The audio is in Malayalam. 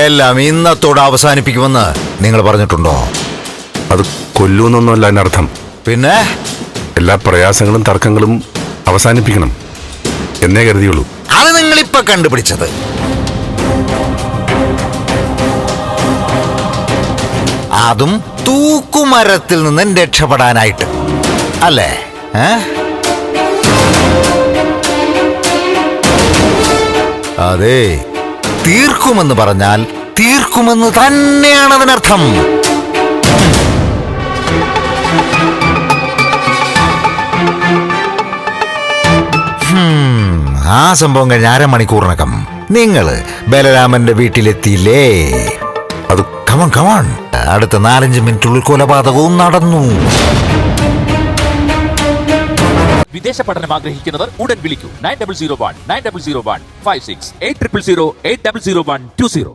എല്ലാം ഇന്നത്തോടെ അവസാനിപ്പിക്കുമെന്ന് നിങ്ങൾ പറഞ്ഞിട്ടുണ്ടോ? അത് കൊല്ലൂന്നൊന്നുമല്ല അതിനർത്ഥം. പിന്നെ എല്ലാ പ്രയാസങ്ങളും തർക്കങ്ങളും അവസാനിപ്പിക്കണം എന്നേ കരുതിയുള്ളൂ. അത് നിങ്ങളിപ്പോ കണ്ടുപിടിച്ചത്. അതും തൂക്കുമരത്തിൽ നിന്ന് രക്ഷപ്പെടാനായിട്ട് അല്ലേ? അതെ, തീർക്കുമെന്ന് പറഞ്ഞാൽ തീർക്കുമെന്ന് തന്നെയാണ് അതിനർത്ഥം. ആ സംഭവം കഴിഞ്ഞ അരമണിക്കൂറിനകം നിങ്ങൾ ബലരാമന്റെ വീട്ടിലെത്തിയില്ലേ? അത് കമോൺ കമോൺ, അടുത്ത 4-5 മിനിറ്റുള്ളിൽ കൊലപാതകവും നടന്നു. വിദേശ പഠനം ആഗ്രഹിക്കുന്നവർ ഉടൻ വിളിക്കൂ 9001 9001 56 8000 8001 20.